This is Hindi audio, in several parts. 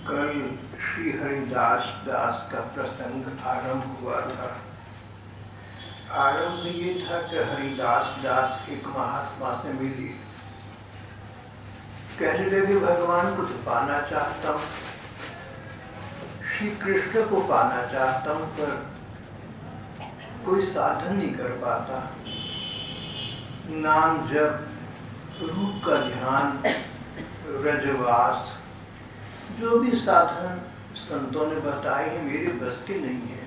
कल श्री हरिदास दास का प्रसंग आरंभ हुआ था। आरंभ ये था कि हरिदास दास एक महात्मा से मिली, कहने लगे भगवान को तो पाना चाहता हूँ, श्री कृष्ण को पाना चाहता हूँ, पर कोई साधन नहीं कर पाता। नाम जप, रूप का ध्यान, रजवास, जो भी साधन संतों ने बताए हैं मेरे बस के नहीं है।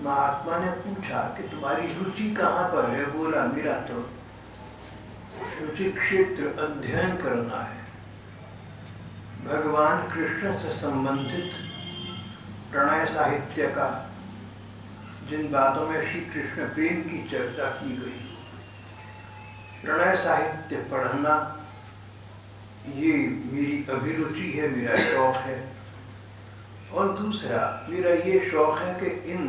महात्मा ने पूछा कि तुम्हारी रुचि कहाँ पर है? बोला मेरा तो रुचि क्षेत्र अध्ययन करना है। भगवान कृष्ण से संबंधित प्रणय साहित्य का, जिन बातों में श्री कृष्ण प्रेम की चर्चा की गई, प्रणय साहित्य पढ़ना ये मेरी अभिरुचि है, मेरा शौक है। और दूसरा मेरा ये शौक है कि इन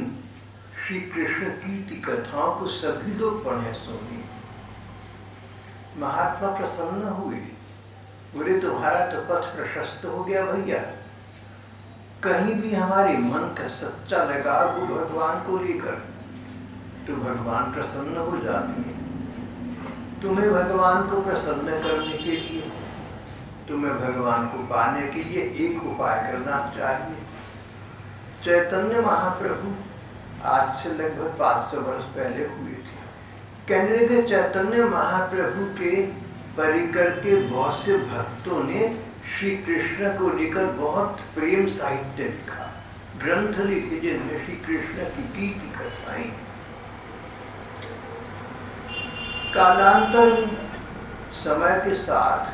श्री कृष्ण कीर्ति कथाओं को सभी लोग पढ़ें, सुनें। महात्मा प्रसन्न हुए, बोले तुम्हारा तो पथ प्रशस्त हो गया भैया। कहीं भी हमारे मन का सच्चा लगाव हो भगवान को लेकर तो भगवान प्रसन्न हो जाते हैं। तुम्हें भगवान को प्रसन्न करने के लिए, तुम्हें भगवान को पाने के लिए एक उपाय करना चाहिए। चैतन्य महाप्रभु आज से लगभग 500 वर्ष पहले हुए थे। कहने लगे चैतन्य महाप्रभु के परिकर के बहुत से भक्तों ने श्री कृष्ण को लेकर बहुत प्रेम साहित्य लिखा, ग्रंथ लिखे, जिनमें श्री कृष्ण की कीर्ति कथाएं। कालांतर समय के साथ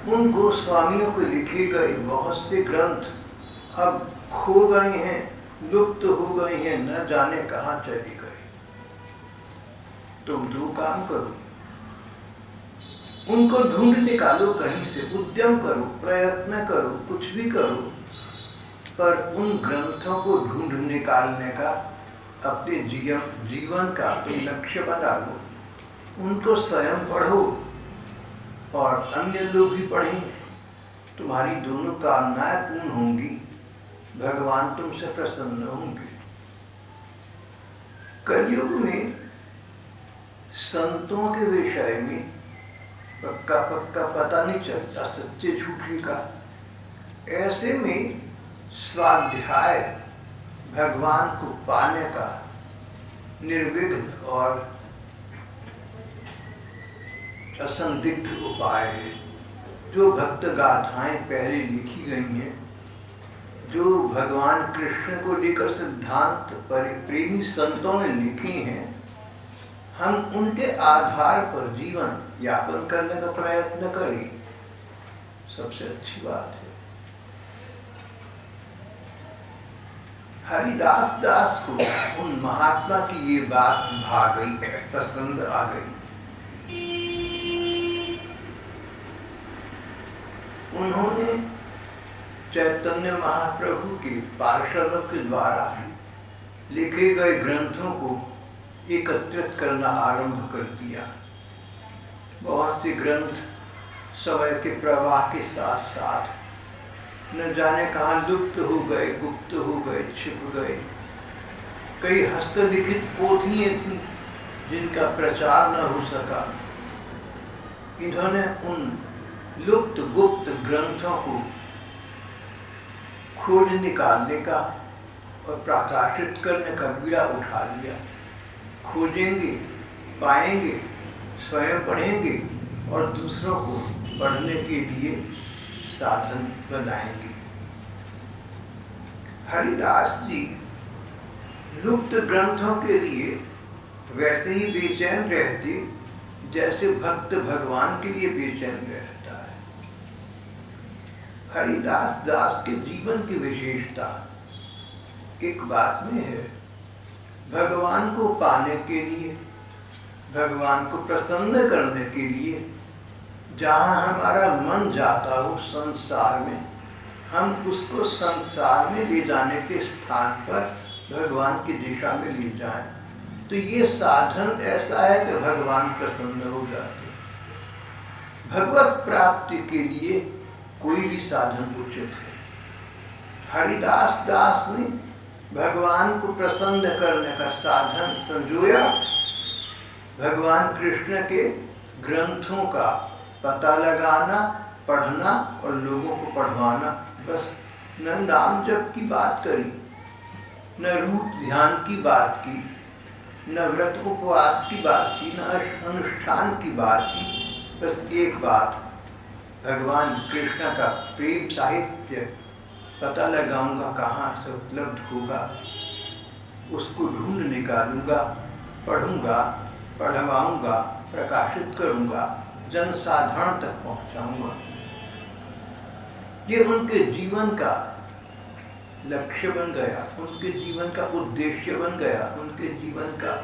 उन गोस्वामियों को लिखे गए बहुत से ग्रंथ अब खो गए हैं, लुप्त हो गए हैं, न जाने कहाँ चले गए। तुम दो काम करो, उनको ढूंढ निकालो कहीं से, उद्यम करो, प्रयत्न करो, कुछ भी करो, पर उन ग्रंथों को ढूंढ निकालने का अपने जीवन का अपने लक्ष्य बना लो। उनको स्वयं पढ़ो और अन्य लोग भी पढ़ें। तुम्हारी दोनों कामनाएं पूर्ण होंगी, भगवान तुमसे प्रसन्न होंगे। कलयुग में संतों के विषय में पक्का पता नहीं चलता सच्चे झूठे का। ऐसे में स्वाध्याय भगवान को पाने का निर्विघ्न और असंदिग्ध उपाय है। जो भक्त गाथाएं पहले लिखी गई हैं, जो भगवान कृष्ण को लेकर सिद्धांत प्रेमी संतों ने लिखी हैं, हम उनके आधार पर जीवन यापन करने का प्रयत्न करें, सबसे अच्छी बात है। हरिदास दास को उन महात्मा की ये बात भा गई, पसंद आ गई। उन्होंने चैतन्य महाप्रभु के पार्षदों के द्वारा लिखे गए ग्रंथों को एकत्रित करना आरंभ कर दिया। बहुत से ग्रंथ समय के प्रवाह के साथ साथ न जाने कहाँ लुप्त हो गए, गुप्त हो गए, छिप गए। कई हस्तलिखित पोथियां थीं जिनका प्रचार न हो सका। इन्होंने उन लुप्त गुप्त ग्रंथों को खोज निकालने का और प्रकाशित करने का बीड़ा उठा लिया। खोजेंगे, पाएंगे, स्वयं पढ़ेंगे और दूसरों को पढ़ने के लिए साधन बनाएंगे। हरिदास जी लुप्त ग्रंथों के लिए वैसे ही बेचैन रहते जैसे भक्त भगवान के लिए बेचैन रहता है। हरिदास दास के जीवन की विशेषता एक बात में है, भगवान को पाने के लिए, भगवान को प्रसन्न करने के लिए जहाँ हमारा मन जाता हो संसार में, हम उसको संसार में ले जाने के स्थान पर भगवान की दिशा में ले जाएं। तो ये साधन ऐसा है कि भगवान प्रसन्न हो जाते। भगवत प्राप्ति के लिए कोई भी साधन उचित है। हरिदास दास ने भगवान को प्रसन्न करने का साधन संजोया भगवान कृष्ण के ग्रंथों का पता लगाना, पढ़ना और लोगों को पढ़वाना। बस न नाम जप की बात करी, न रूप ध्यान की बात की, न व्रत उपवास की बात की, न अनुष्ठान की बात की। बस एक बात, भगवान कृष्ण का प्रेम साहित्य पता लगाऊंगा कहाँ से उपलब्ध होगा, उसको ढूंढ निकालूंगा, पढ़ूंगा, पढ़वाऊंगा, प्रकाशित करूंगा, जनसाधारण तक पहुंचाऊंगा। ये उनके जीवन का लक्ष्य बन गया, उनके जीवन का उद्देश्य बन गया, उनके जीवन का,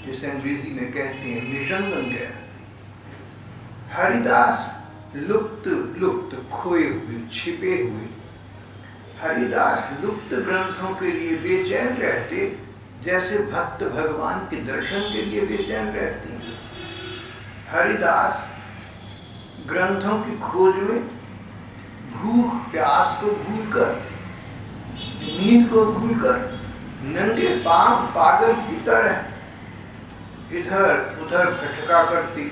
जिसे अंग्रेजी में कहते हैं, मिशन बन गया। हरिदास लुप्त खोए हुए, छिपे हुए हरिदास लुप्त ग्रंथों के लिए बेचैन रहते, जैसे भक्त भगवान के दर्शन के लिए बेचैन रहते हैं। हरिदास ग्रंथों की खोज में भूख प्यास को भूलकर, नींद को भूलकर, नंगे पांव पागल की तरह इधर उधर भटका करती,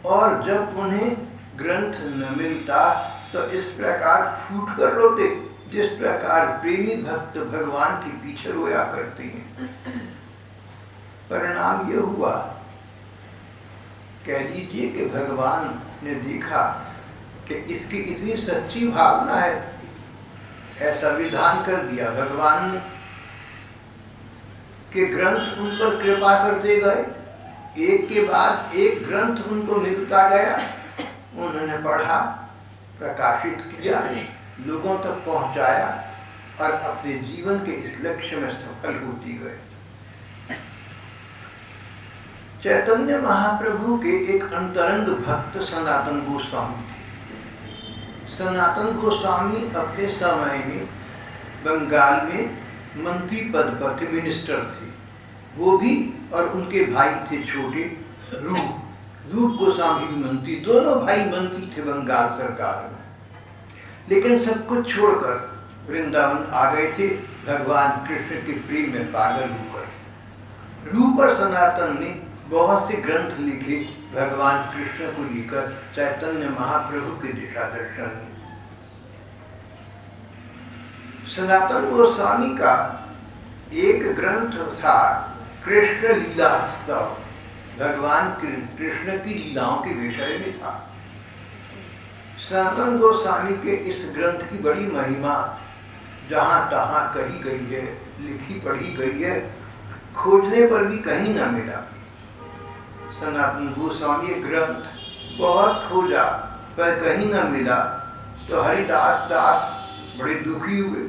और जब उन्हें ग्रंथ न मिलता तो इस प्रकार फूट कर रोते, जिस प्रकार प्रेमी भक्त भगवान के पीछे रोया करते हैं। परिणाम यह हुआ, कह लीजिए कि भगवान ने देखा कि इसकी इतनी सच्ची भावना है, ऐसा विधान कर दिया भगवान ने कि ग्रंथ उन पर कृपा करते गए, एक के बाद एक ग्रंथ उनको मिलता गया, उन्होंने पढ़ा, प्रकाशित किया, लोगों तक पहुंचाया और अपने जीवन के इस लक्ष्य में सफल होती गए। चैतन्य महाप्रभु के एक अंतरंग भक्त सनातन गोस्वामी थे। सनातन गोस्वामी अपने समय में बंगाल में मंत्री पद पर थे, मिनिस्टर थे। वो भी और उनके भाई थे छोटे, रूप गोस्वामी भी मंत्री, दोनों भाई मंत्री थे बंगाल सरकार में। लेकिन सब कुछ छोड़कर वृंदावन आ गए थे भगवान कृष्ण के प्रेम में पागल होकर। रूप और सनातन ने बहुत से ग्रंथ लिखे भगवान कृष्ण को लेकर चैतन्य महाप्रभु के दिशा दर्शन में। सनातन गोस्वामी का एक ग्रंथ था कृष्ण लीलास्तव, भगवान कृष्ण की लीलाओं के विषय में था। सनातन गोस्वामी के इस ग्रंथ की बड़ी महिमा जहाँ तहाँ कही गई है, लिखी पढ़ी गई है, खोजने पर भी कहीं न मिला। सनातन गोस्वामी ग्रंथ बहुत खोजा पर कहीं न मिला, तो हरिदास दास बड़े दुखी हुए।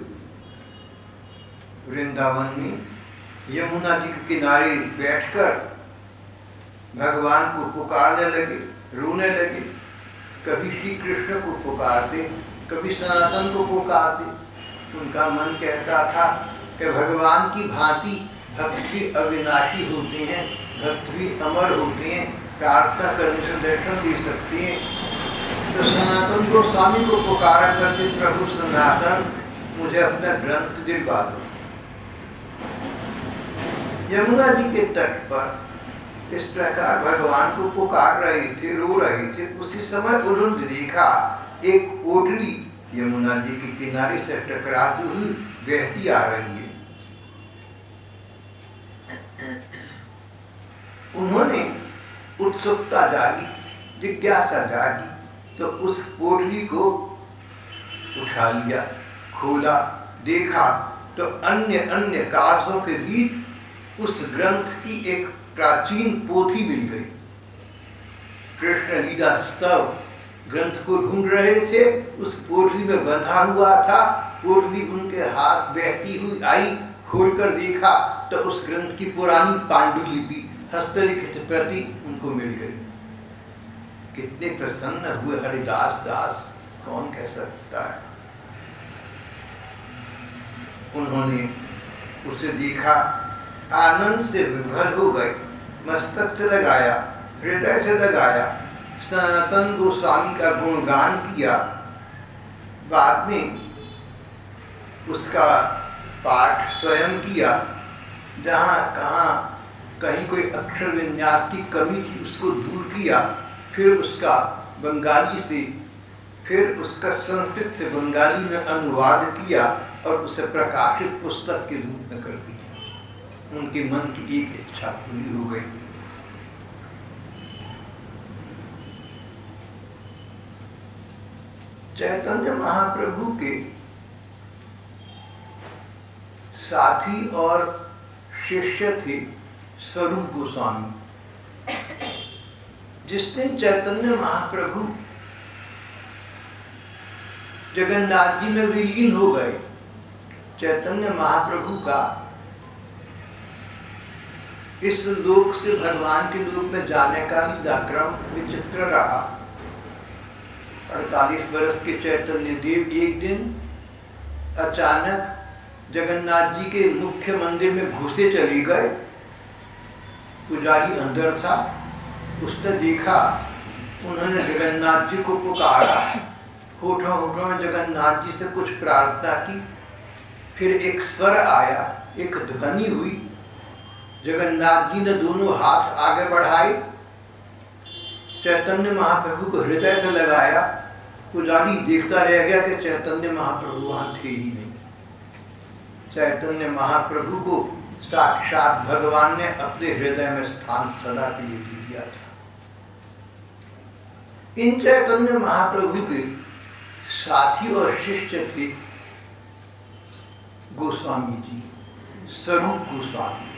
वृंदावन में यमुना जी के किनारे बैठकर भगवान को पुकारने लगे, रोने लगे। कभी श्री कृष्ण को पुकारते, कभी सनातन को पुकारते। उनका मन कहता था कि भगवान की भांति भक्त भी अविनाशी होते हैं, भक्त भी अमर होते हैं, प्रार्थना करने से दर्शन दे सकते हैं। तो सनातन गोस्वामी को पुकारा करते, प्रभु सनातन मुझे अपना ग्रंथ दिलवा दो। यमुना जी के तट पर इस प्रकार भगवान को पुकार रहे थे, रो रहे थे। उसी समय उन्होंने देखा एक पोटली यमुना जी के किनारे से टकराती हुई बहती आ रही है। उन्होंने उत्सुकता जागी, जिज्ञासा जागी, तो उस पोटली को उठा लिया, खोला, देखा तो अन्य अन्य कागजों के बीच उस ग्रंथ की एक प्राचीन पोथी मिल गई। कृष्ण लीला स्तव ग्रंथ को ढूंढ रहे थे, उस पोटली में बंधा हुआ था। पोटली उनके हाथ बहती हुई आई, खोलकर देखा तो उस ग्रंथ की पुरानी पांडुलिपि, हस्तलिखित प्रति उनको मिल गई। कितने प्रसन्न हुए हरिदास दास, कौन कह सकता है। उन्होंने उसे देखा, आनंद से विभोर हो गए, मस्तक से लगाया, हृदय से लगाया, सनातन गोस्वामी का गुणगान किया बाद में उसका पाठ स्वयं किया, जहाँ कहाँ कहीं कोई अक्षर विन्यास की कमी थी उसको दूर किया, फिर उसका बंगाली से, फिर उसका संस्कृत से बंगाली में अनुवाद किया और उसे प्रकाशित पुस्तक के रूप में कर दिया। उनके मन की एक इच्छा पूरी हो गई। चैतन्य महाप्रभु के साथी और शिष्य थे स्वरूप गोस्वामी। जिस दिन चैतन्य महाप्रभु जगन्नाथ जी में विलीन हो गए, चैतन्य महाप्रभु का इस लोक से भगवान के लोक में जाने का क्रम विचित्र रहा। 48 वर्ष के चैतन्य देव एक दिन अचानक जगन्नाथ जी के मुख्य मंदिर में घुसे चले गए। पुजारी अंदर था, उसने देखा, उन्होंने जगन्नाथ जी को पुकारा, होठों होठों में जगन्नाथ जी से कुछ प्रार्थना की। फिर एक स्वर आया, एक ध्वनि हुई। जगन्नाथ जी ने दोनों हाथ आगे बढ़ाए, चैतन्य महाप्रभु को हृदय से लगाया। पुजारी देखता रह गया कि चैतन्य महाप्रभु वहां थे ही नहीं। चैतन्य महाप्रभु को साक्षात भगवान ने अपने हृदय में स्थान सदा के लिए दिया था। इन चैतन्य महाप्रभु के साथी और शिष्य थे गोस्वामी जी, स्वरूप गोस्वामी।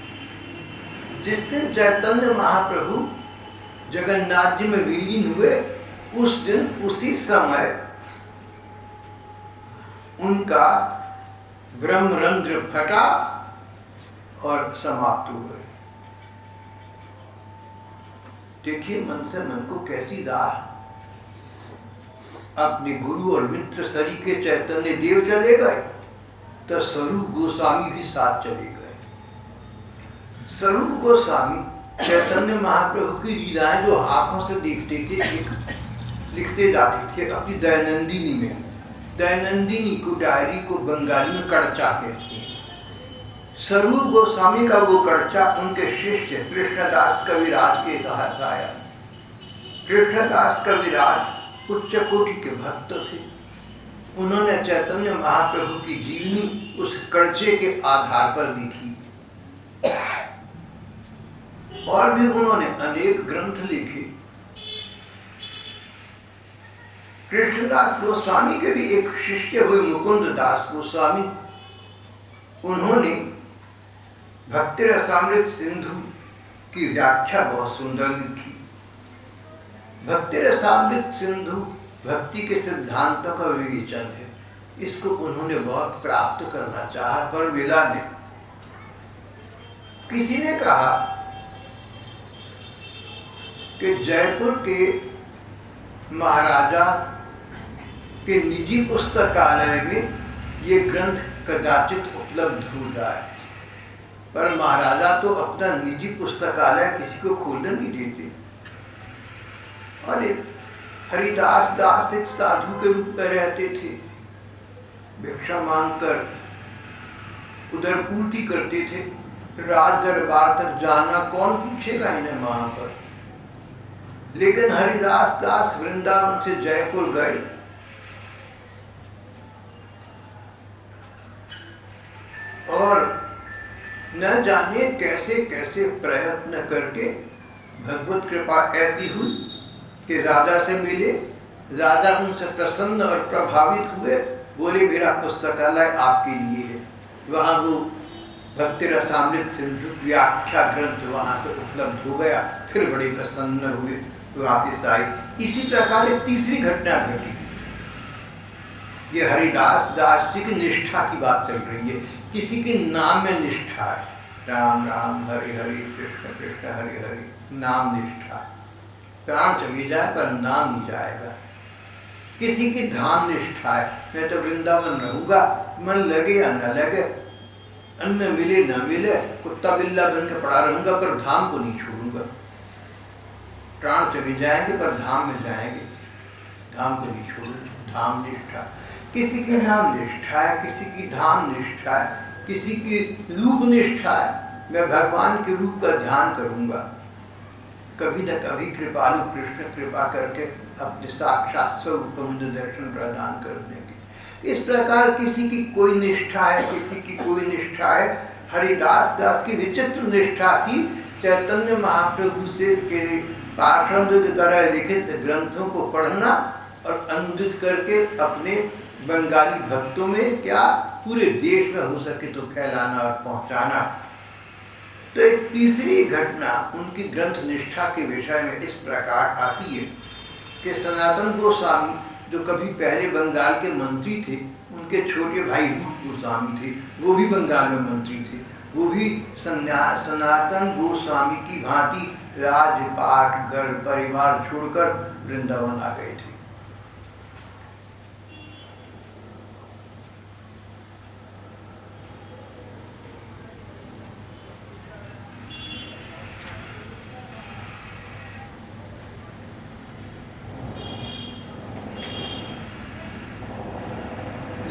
जिस दिन चैतन्य महाप्रभु जगन्नाथ जी में विलीन हुए, उस दिन उसी समय उनका ब्रह्मरंध्र फटा और समाप्त हो गए। देखिए मन से मन को कैसी राह। अपने गुरु और मित्र सरी के चैतन्य देव चले गए, तो स्वरूप गोस्वामी भी साथ चले गए। स्वरूप गोस्वामी चैतन्य महाप्रभु की लीलाएं जो आंखों से देखते थे, एक लिखते जाते थे अपनी दैनंदिनी में। दैनंदिनी को, डायरी को बंगाली में कड़चा कहते हैं। स्वरूप गोस्वामी का वो कड़चा उनके शिष्य कृष्णदास कविराज के तहत आया। कृष्णदास कविराज उच्च कोटि के भक्त थे। उन्होंने चैतन्य महाप्रभु की जीवनी उस कड़चे के आधार पर लिखी। और भी उन्होंने अनेक ग्रंथ लिखे। कृष्णदास गोस्वामी के भी एक शिष्य हुए मुकुंद दास गोस्वामी। उन्होंने भक्ति रसामृत सिंधु की व्याख्या बहुत सुंदर लिखी। भक्ति रसामृत सिंधु भक्ति के सिद्धांतों का विवेचन है। इसको उन्होंने बहुत प्राप्त करना चाहा पर मिला नहीं। किसी ने कहा कि जयपुर के महाराजा के निजी पुस्तकालय में ये ग्रंथ कदाचित उपलब्ध हो जाए, पर महाराजा तो अपना निजी पुस्तकालय किसी को खोलने नहीं देते। और एक हरिदास दास एक साधु के रूप में रहते थे, भिक्षा मांगकर उधर पूर्ति करते थे। राज दरबार तक जाना कौन पूछेगा इन्हें वहां पर। लेकिन हरिदास दास वृंदावन से जयपुर गए और न जाने कैसे कैसे प्रयत्न करके भगवत कृपा ऐसी हुई कि राजा से मिले। राजा उनसे प्रसन्न और प्रभावित हुए, बोले मेरा पुस्तकालय आपके लिए है। वहाँ वो भक्ति रसामृत सिंधु व्याख्या ग्रंथ वहाँ से उपलब्ध हो गया। फिर बड़े प्रसन्न हुए, वापिस आए। इसी प्रकार एक तीसरी घटना घटी। ये हरिदास दास जी की निष्ठा की बात चल रही है। किसी के नाम में निष्ठा है, राम राम हरि हरि कृष्ण कृष्ण हरि हरि, नाम निष्ठा। प्राण चली जाए पर नाम नहीं जाएगा। किसी की धाम निष्ठा है, मैं तो वृंदावन रहूंगा, मन लगे या न लगे, अन्न मिले न मिले, कुत्ता बिल्ला बन के पड़ा रहूंगा, पर धाम को नहीं छोड़ूंगा। प्राण चले जाएंगे पर धाम में जाएंगे, धाम को नहीं छोड़ूंगा। धाम निष्ठा। किसी की नाम निष्ठा है, किसी की धाम निष्ठा है, किसी की रूप निष्ठा है। मैं भगवान के रूप का ध्यान करूंगा, कभी न कभी कृपालु कृष्ण कृपा करके अपने साक्षात स्वरूप को मुझे दर्शन प्रदान कर देंगे। इस प्रकार किसी की कोई निष्ठा है, किसी की कोई निष्ठा है। हरिदास दास की विचित्र निष्ठा थी चैतन्य महाप्रभु से के पार्षदों की तरह लिखित ग्रंथों को पढ़ना और अनुदित करके अपने बंगाली भक्तों में, क्या पूरे देश में हो सके तो फैलाना और पहुंचाना। तो एक तीसरी घटना उनकी ग्रंथ निष्ठा के विषय में इस प्रकार आती है कि सनातन गोस्वामी, जो कभी पहले बंगाल के मंत्री थे, उनके छोटे भाई रूप गोस्वामी थे, वो भी बंगाल में मंत्री थे। वो भी सनातन गोस्वामी की भांति राजपाट घर परिवार छोड़कर वृंदावन आ गए थे।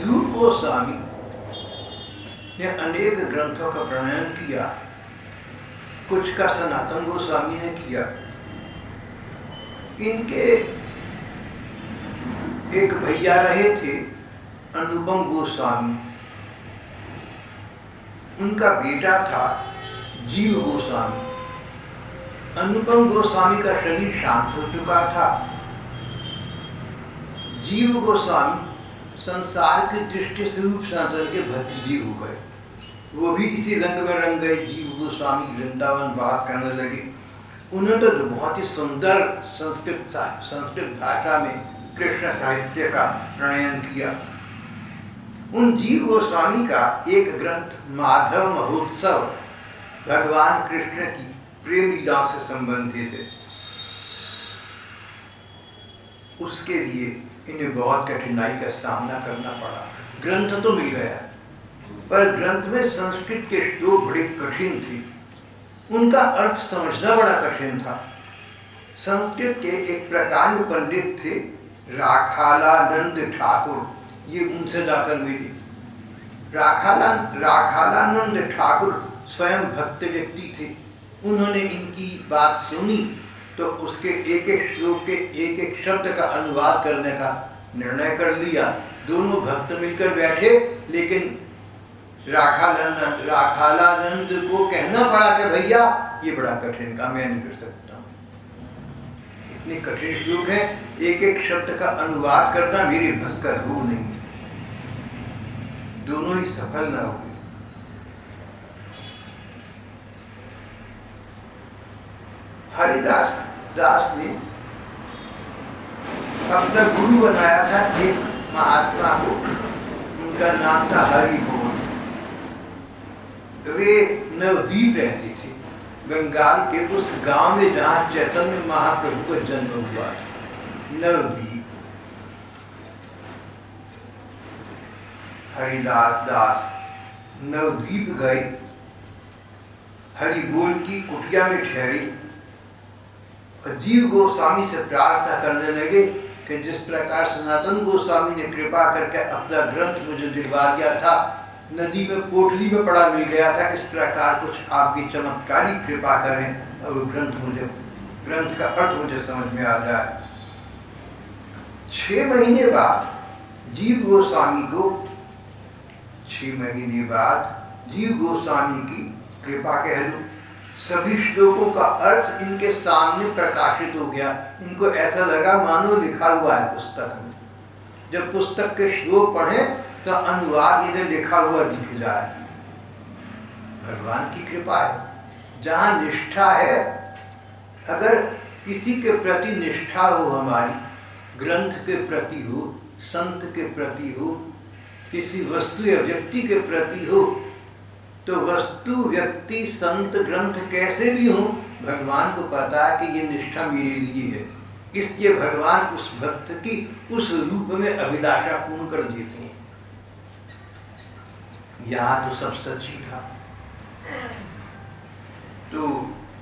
रूप गोस्वामी ने अनेक ग्रंथों का प्रणयन किया, कुछ का सनातन गोस्वामी ने किया। इनके एक भैया रहे थे अनुपम गोस्वामी, उनका बेटा था जीव गोस्वामी। अनुपम गोस्वामी का शरीर शांत हो चुका था। जीव गोस्वामी संसार की दृष्टि से रूप सनातन के भतीजे हो गए। वो भी इसी रंग में रंग गए। जीव गोस्वामी वृंदावन वास करने लगे। उन्होंने तो बहुत ही सुंदर संस्कृत भाषा में कृष्ण साहित्य का प्रणयन किया। उन जीव गोस्वामी का एक ग्रंथ माधव महोत्सव भगवान कृष्ण की प्रेम लीला से संबंधित है। उसके लिए इन्हें बहुत कठिनाई का सामना करना पड़ा। ग्रंथ तो मिल गया, पर ग्रंथ में संस्कृत के श्लोक बड़े कठिन थे, उनका अर्थ समझना बड़ा कठिन था। संस्कृत के एक प्रकांड पंडित थे राखालानंद ठाकुर, ये उनसे जाकर मिले। राखालानंद ठाकुर स्वयं भक्त व्यक्ति थे। उन्होंने इनकी बात सुनी तो उसके एक एक श्लोक के एक एक शब्द का अनुवाद करने का निर्णय कर लिया। दोनों भक्त मिलकर बैठे, लेकिन राखालानंद को कहना पड़ा कि भैया ये बड़ा कठिन काम, मैं नहीं कर सकता, इतने कठिन श्लोक हैं, एक एक शब्द का अनुवाद करना मेरे बस का योग नहीं है। दोनों ही सफल न हुए। हरिदास दास ने अपना गुरु बनाया था एक महात्मा को, उनका नाम था हरिभोज। वे नवद्वीप रहते थे, बंगाल के उस गांव में जहाँ चैतन्य महाप्रभु का जन्म हुआ था, नवद्वीप। हरिदास दास नवद्वीप गए, हरिबोल की कुटिया में ठहरे और जीव गोस्वामी से प्रार्थना करने लगे कि जिस प्रकार सनातन गोस्वामी ने कृपा करके अपना ग्रंथ मुझे दिलवा दिया था, नदी में पोटली में पड़ा मिल गया था, इस प्रकार कुछ आपकी चमत्कारी कृपा करें और ग्रंथ का अर्थ मुझे समझ में आ जाए। 6 महीने बाद जीव गोस्वामी को 6 महीने बाद जीव गोस्वामी की कृपा कह लो, सभी श्लोकों का अर्थ इनके सामने प्रकाशित हो गया। इनको ऐसा लगा मानो लिखा हुआ है पुस्तक में। जब पुस्तक के श्लोक पढ़े तो अनुवाद इन्हें लिखा हुआ दिख जाए। भगवान की कृपा है। जहाँ निष्ठा है, अगर किसी के प्रति निष्ठा हो, हमारी ग्रंथ के प्रति हो, संत के प्रति हो, किसी वस्तु या व्यक्ति के प्रति हो, तो वस्तु व्यक्ति संत ग्रंथ कैसे भी हो, भगवान को पता है कि ये निष्ठा मेरे लिए है, इसलिए भगवान उस भक्त की उस रूप में अभिलाषा पूर्ण कर देते हैं। यहाँ तो सब सच ही था। तो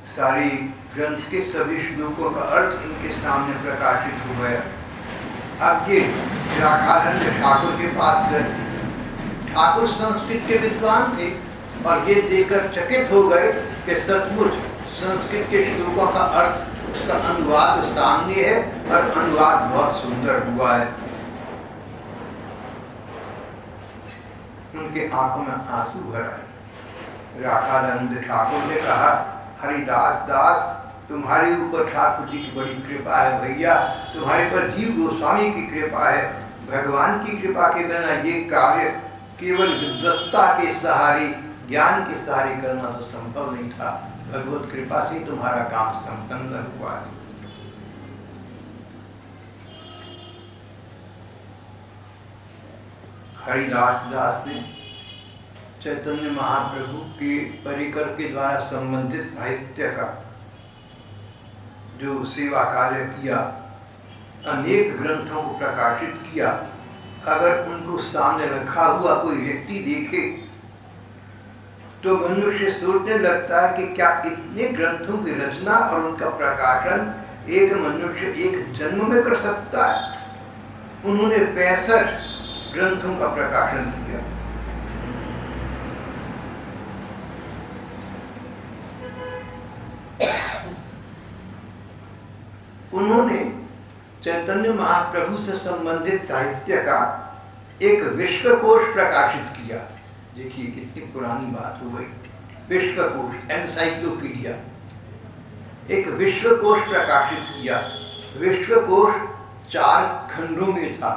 सारे ग्रंथ के सभी श्लोकों का अर्थ इनके सामने प्रकाशित हो गया। अब ये राखानंद ठाकुर के पास गए। ठाकुर संस्कृत के विद्वान थे और ये देखकर चकित हो गए कि सचमुच संस्कृत के श्लोकों का अर्थ, उसका अनुवाद सामने है और अनुवाद बहुत सुंदर हुआ है। उनके आंखों में आंसू भर आए। राखानंद ठाकुर ने कहा, हरिदास दास, तुम्हारे ऊपर ठाकुर जी की बड़ी कृपा है भैया, तुम्हारे पर जीव गोस्वामी की कृपा है। भगवान की कृपा के बिना ये कार्य केवल विद्वत्ता के सहारे, ज्ञान के सहारे करना तो संभव नहीं था। भगवत कृपा से तुम्हारा काम संपन्न हुआ है। हरिदास दास ने चैतन्य महाप्रभु के परिकर के द्वारा संबंधित साहित्य का जो सेवा कार्य किया, अनेक ग्रंथों को प्रकाशित किया, अगर उनको सामने रखा हुआ कोई व्यक्ति देखे तो मनुष्य सोचने लगता है कि क्या इतने ग्रंथों की रचना और उनका प्रकाशन एक मनुष्य एक जन्म में कर सकता है। उन्होंने 65 ग्रंथों का प्रकाशन किया। उन्होंने चैतन्य महाप्रभु से संबंधित साहित्य का एक विश्वकोश प्रकाशित किया। देखिए कितनी पुरानी बात हो गई। विश्वकोश, एनसाइक्लोपीडिया, एक विश्वकोश प्रकाशित किया। विश्वकोश 4 खंडों में था,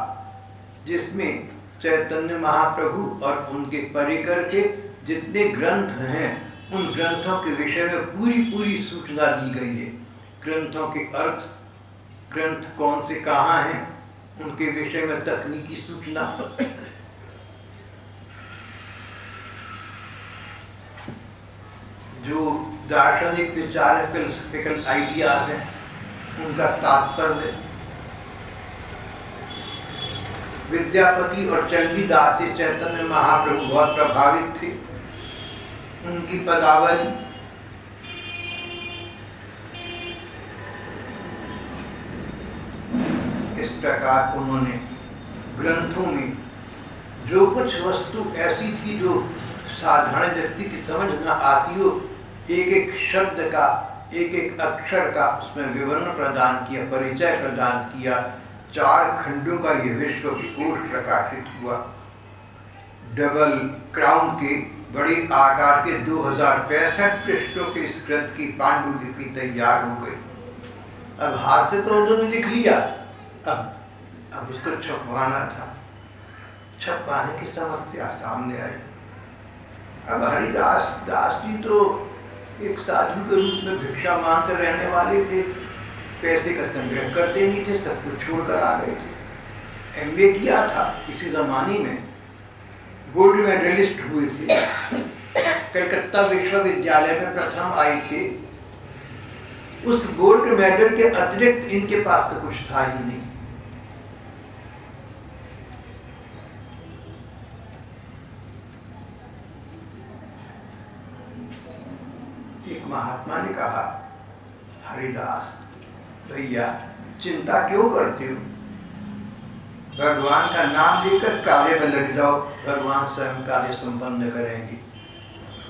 जिसमें चैतन्य महाप्रभु और उनके परिकर के जितने ग्रंथ हैं उन ग्रंथों के विषय में पूरी सूचना दी गई है। ग्रंथों के अर्थ, ग्रंथ कौन से कहाँ हैं, उनके विषय में तकनीकी सूचना, जो दार्शनिक विचार है, फिलोसॉफिकल आइडियाज हैं, उनका तात्पर्य। विद्यापति और चंडीदास से चैतन्य महाप्रभु बहुत प्रभावित थे। उनकी पदावली, इस प्रकार उन्होंने ग्रंथों में जो कुछ वस्तु ऐसी थी जो साधारण व्यक्ति की समझ न आती हो, एक एक शब्द का, एक एक अक्षर का उसमें विवरण प्रदान किया, परिचय प्रदान किया। 4 खंडों का ये विश्वकोश प्रकाशित हुआ। डबल क्राउन के बड़े आकार के 2065 पृष्ठों के इस ग्रंथ की पांडुलिपि तैयार हो गई। अब हाथ से तो उन्होंने लिख लिया, अब उसको छपवाना था। छपवाने की समस्या सामने आई। अब हरिदास दास जी तो एक साधु के रूप में भिक्षा मांग कर रहने वाले थे, पैसे का संग्रह करते नहीं थे, सब कुछ छोड़कर आ गए थे। MA किया था किसी जमाने में, गोल्ड मेडलिस्ट हुए थे, कलकत्ता विश्वविद्यालय में प्रथम आए थे। उस गोल्ड मेडल के अतिरिक्त इनके पास तो कुछ था ही नहीं। एक महात्मा ने कहा, हरिदास भैया चिंता क्यों करते हो, भगवान का नाम लेकर कार्य में लग जाओ, भगवान स्वयं कार्य संपन्न करेंगे।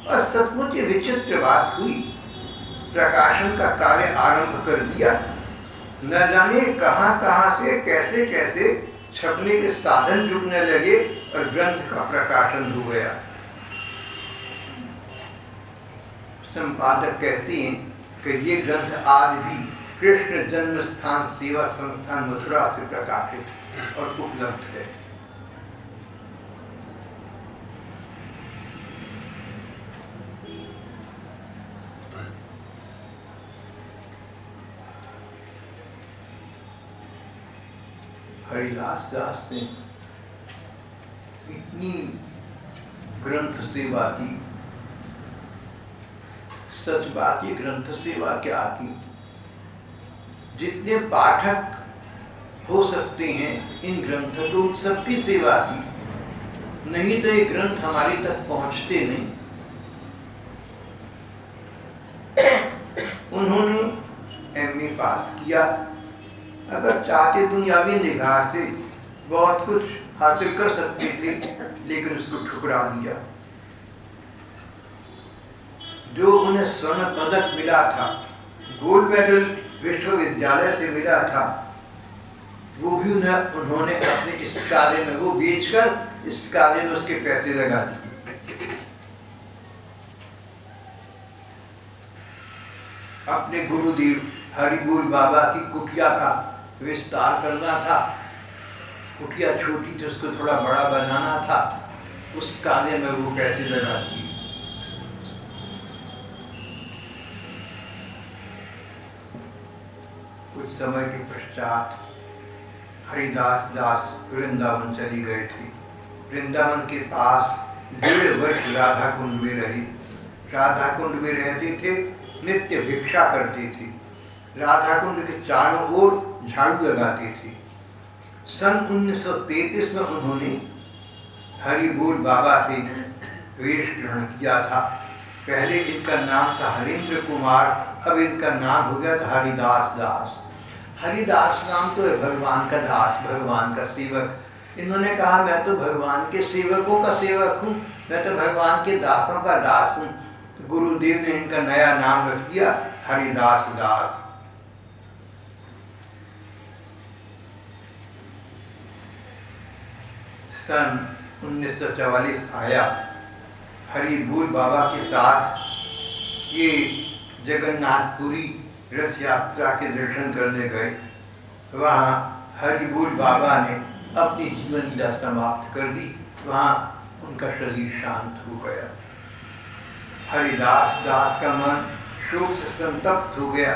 और सचमुच ये विचित्र बात हुई। प्रकाशन का कार्य आरंभ कर दिया। न जाने कहां कहां से कैसे कैसे छपने के साधन जुटने लगे और ग्रंथ का प्रकाशन हो गया। संपादक कहते हैं कि ये ग्रंथ आज भी कृष्ण जन्म स्थान सेवा संस्थान मथुरा से प्रकाशित और उपलब्ध है। हरिदास दास ने इतनी ग्रंथ सेवा की। सच बात, ये ग्रंथ सेवा क्या की, जितने पाठक हो सकते हैं इन ग्रंथों को सबकी सेवा की, नहीं तो ये ग्रंथ हमारे तक पहुंचते नहीं। उन्होंने MA पास किया। अगर चाहते दुनियावी निगाह से बहुत कुछ हासिल कर सकती थी, लेकिन उसको ठुकरा दिया। जो उन्हें स्वर्ण पदक मिला था, गोल्ड मेडल विश्वविद्यालय से मिला था, वो भी उन्होंने अपने इस कार्य में वो बेचकर इस कार्य में उसके पैसे लगा दिए। अपने गुरुदेव हरिबोल बाबा की कुटिया का विस्तार करना था। कुटिया छोटी थी, उसको थोड़ा बड़ा बनाना था, उस कार्य में वो पैसे लगा दिए। कुछ समय के पश्चात हरिदास दास वृंदावन चली गए थे। वृंदावन के पास 1.5 वर्ष राधा कुंड में रही। राधा कुंड में रहते थे, नित्य भिक्षा करते थे, राधा कुंड के चारों ओर झाड़ू लगाते थे। सन 1933 में उन्होंने हरिबोल बाबा से वेश ग्रहण किया था। पहले इनका नाम था हरेंद्र कुमार, अब इनका नाम हो गया था हरिदास दास। हरिदास नाम तो है भगवान का दास, भगवान का सेवक। इन्होंने कहा मैं तो भगवान के सेवकों का सेवक हूँ, मैं तो भगवान के दासों का दास हूँ। तो गुरुदेव ने इनका नया नाम रख दिया हरिदास दास। सन 1944 आया। हरिबोल बाबा के साथ ये जगन्नाथपुरी रथ यात्रा के दर्शन करने गए। वहाँ हरिबोल बाबा ने अपनी जीवन लीला समाप्त कर दी। वहाँ उनका शरीर शांत हो गया। हरिदास दास का मन शोक से संतप्त हो गया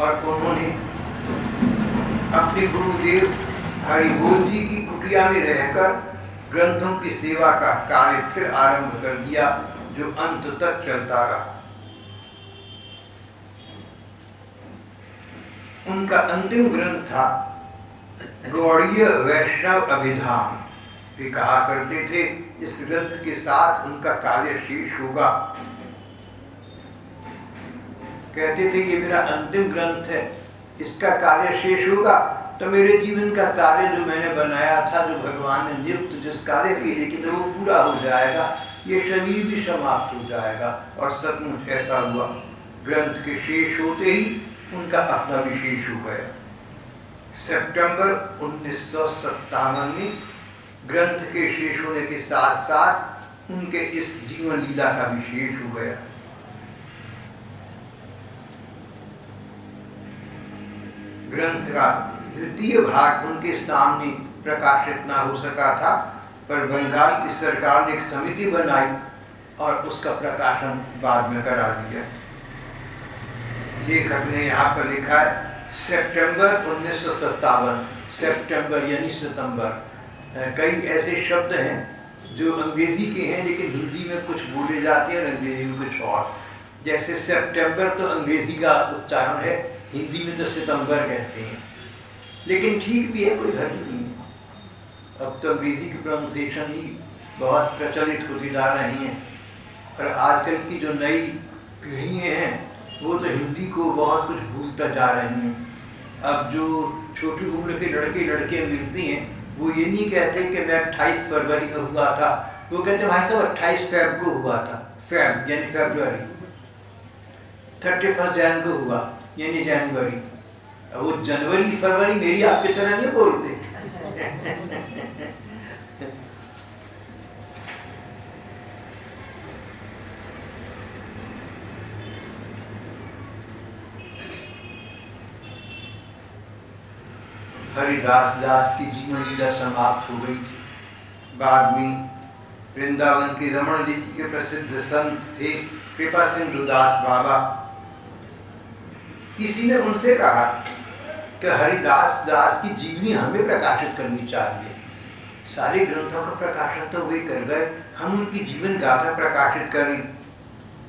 और उन्होंने अपने गुरुदेव हरिबोल जी की कुटिया में रहकर ग्रंथों की सेवा का कार्य फिर आरंभ कर दिया, जो अंत तक चलता रहा। उनका अंतिम ग्रंथ था गौड़ीय वैष्णव अभिधान। वे कहा करते थे इस ग्रंथ के साथ उनका कार्य शेष होगा। कहते थे ये मेरा अंतिम ग्रंथ है, इसका कार्य शेष होगा तो मेरे जीवन का कार्य जो मैंने बनाया था, जो भगवान ने नियुक्त जिस कार्य के लिए किया वो पूरा हो जाएगा, ये शरीर भी समाप्त हो जाएगा। और सचमुच ऐसा हुआ। ग्रंथ के शेष होते ही उनका अपना भी शेष हो गया। सितंबर 1957 में ग्रंथ के शेष होने के साथ साथ उनके इस जीवन लीला का भी शेष हो गया। ग्रंथ का द्वितीय भाग उनके सामने प्रकाशित ना हो सका था, पर बंगाल की सरकार ने एक समिति बनाई और उसका प्रकाशन बाद में करा दिया। लेखक ने यहाँ पर लिखा है सितंबर 1957, सितंबर यानी सितंबर। कई ऐसे शब्द हैं जो अंग्रेजी के हैं लेकिन हिंदी में कुछ बोले जाते हैं और अंग्रेजी में कुछ और। जैसे सितंबर तो अंग्रेजी का उच्चारण है, हिंदी में तो सितंबर कहते हैं, लेकिन ठीक भी है, कोई हर्ज नहीं। अब तो अंग्रेजी की प्रोनाउंसिएशन ही बहुत प्रचलित होती जा रही हैं और आजकल की जो नई पीढ़ियाँ हैं वो तो हिंदी को बहुत कुछ भूलता जा रही हैं। अब जो छोटी उम्र के लड़के लड़कियाँ मिलती हैं वो ये नहीं कहते कि मैं 28 फरवरी को हुआ था, वो कहते भाई साहब 28 फेब को हुआ था, फेब यानी फरवरी, 31 जैन को हुआ यानी जनवरी। वो जनवरी फरवरी मेरी आपकी तरह नहीं बोलते। हरिदास दास की जीवन लीला समाप्त हो गई थी। बाद में वृंदावन के रमण जी के प्रसिद्ध संत थे कृपा सिंधु दास बाबा। किसी ने उनसे कहा कि हरिदास दास की जीवनी हमें प्रकाशित करनी चाहिए। सारे ग्रंथों का प्रकाशन तो वे कर गए, हम उनकी जीवन गाथा प्रकाशित करें।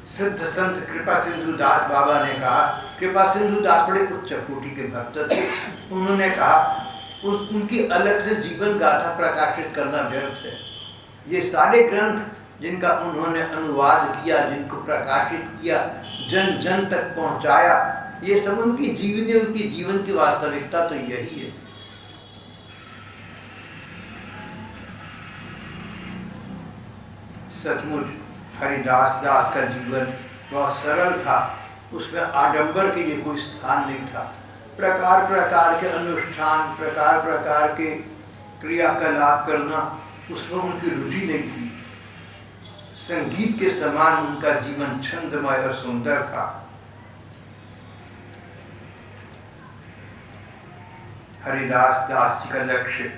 सिद्ध संत कृपा सिंधु दास बाबा ने कहा, कृपा सिंधु दास बड़े उच्च कोटि के भक्त थे, उन्होंने कहा उनकी अलग से जीवन गाथा प्रकाशित करना व्यर्थ है। ये सारे ग्रंथ जिनका उन्होंने अनुवाद किया, जिनको प्रकाशित किया, जन जन तक पहुंचाया, ये सब उनकी जीवनी, उनकी जीवन की वास्तविकता तो यही है। सचमुच हरिदास दास का जीवन बहुत सरल था, उसमें आडंबर के लिए कोई स्थान नहीं था। प्रकार प्रकार के अनुष्ठान, प्रकार प्रकार के क्रियाकलाप करना, उसमें उनकी रुचि नहीं थी। संगीत के समान उनका जीवन छंदमय और सुंदर था। हरिदास दास जी का लक्ष्य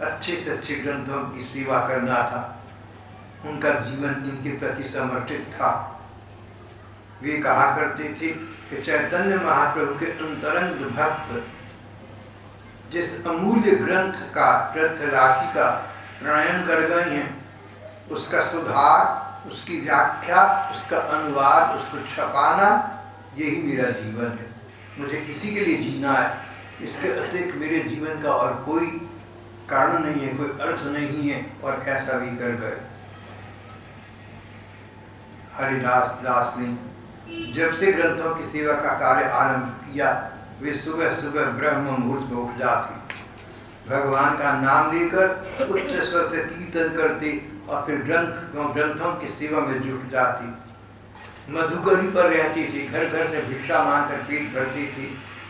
अच्छे से अच्छे ग्रंथों की सेवा करना था। उनका जीवन इनके प्रति समर्पित था। वे कहा करते थे कि चैतन्य महाप्रभु के अंतरंग भक्त जिस अमूल्य ग्रंथ राशि का प्रणयन कर गए हैं, उसका सुधार, उसकी व्याख्या, उसका अनुवाद, उसको छपाना, यही मेरा जीवन है। मुझे इसी के लिए जीना है। इसके अतिरिक्त मेरे जीवन का और कोई कारण नहीं है, कोई अर्थ नहीं है। और ऐसा भी कर गए। हरिदास दास ने जब से ग्रंथों की सेवा का कार्य आरंभ किया, वे सुबह सुबह ब्रह्म मुहूर्त में उठ जाते, भगवान का नाम लेकर उच्च स्वर से कीर्तन करते और फिर ग्रंथों की सेवा में जुट जाती। मधुकरी पर रहती थी, घर घर से भिक्षा मांगकर पेट भरती थी।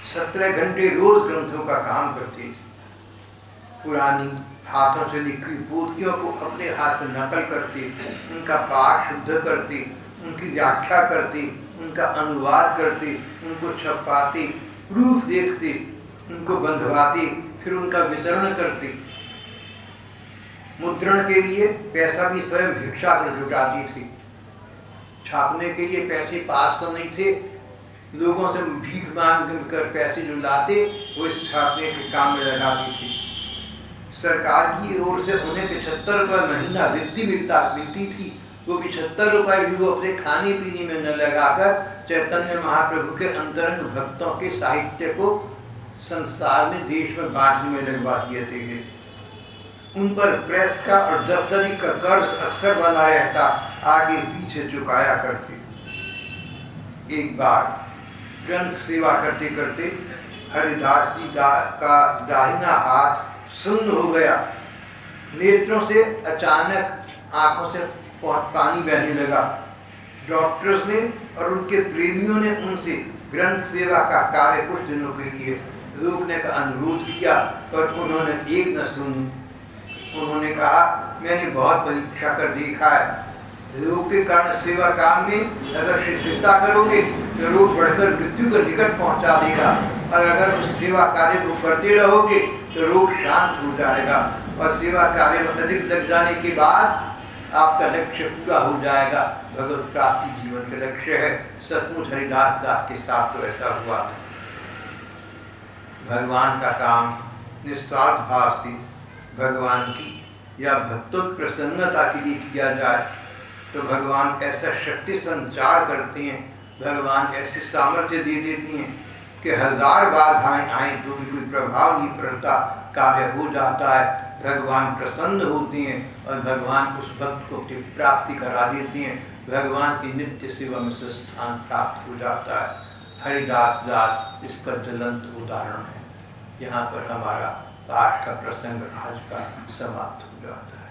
17 घंटे रोज ग्रंथों का काम करती थी। पुरानी हाथों से लिखी पोथियों को अपने हाथ से नकल करती, उनका पाठ शुद्ध करती, उनकी व्याख्या करती, उनका अनुवाद करती, उनको छपाती, प्रूफ देखती, उनको बंधवाती, फिर उनका वितरण करती। मुद्रण के लिए पैसा भी स्वयं भिक्षा कर जुटाती थी। छापने के लिए पैसे पास तो नहीं थे, लोगों से भीख मांग कर पैसे जो लाते वो इस छापने के काम में लगाती थी। सरकार की ओर से उन्हें 75 रुपये महीना वृत्ति मिलती थी। वो 75 रुपये भी वो अपने खाने पीने में न लगाकर चैतन्य महाप्रभु के अंतरंग भक्तों के साहित्य को संसार में, देश में बांटने में लगवा दिए थे। उन पर प्रेस का और दफ्तरी का कर्ज अक्सर बना रहता, आगे पीछे चुकाया करते। एक बार ग्रंथ सेवा करते करते हरिदास जी का दाहिना हाथ सुन्न हो गया। नेत्रों से अचानक आंखों से पानी बहने लगा। डॉक्टर्स ने और उनके प्रेमियों ने उनसे ग्रंथ सेवा का कार्य कुछ दिनों के लिए रोकने का अनुरोध किया, पर उन्होंने एक न सुनी। उन्होंने कहा, मैंने बहुत परीक्षा कर देखा है, रोग के कारण सेवा काम में अगर शिथिलता करोगे तो रोग बढ़कर मृत्यु के निकट पहुंचा देगा, और अगर उस सेवा कार्य को करते रहोगे तो रोग शांत हो जाएगा और सेवा कार्य में अधिक लग जाने के बाद आपका लक्ष्य पूरा हो जाएगा। भगवत प्राप्ति जीवन का लक्ष्य है। सचमुच हरिदास दास के साथ तो ऐसा हुआ। भगवान का काम निस्वार्थ भाव से भगवान की या भक्तों की प्रसन्नता के लिए किया जाए तो भगवान ऐसा शक्ति संचार करते हैं, भगवान ऐसे सामर्थ्य दे देती हैं कि 1000 बाधाएं आए तो भी कोई प्रभाव नहीं पड़ता, कार्य हो जाता है। भगवान प्रसन्न होते हैं और भगवान उस भक्त को प्राप्ति करा देते हैं। भगवान की नित्य सेवा में से स्थान प्राप्त हो जाता है। हरिदास दास इसका ज्वलंत उदाहरण है। यहाँ पर हमारा पाठ का प्रसंग आज का समाप्त हो जाता है।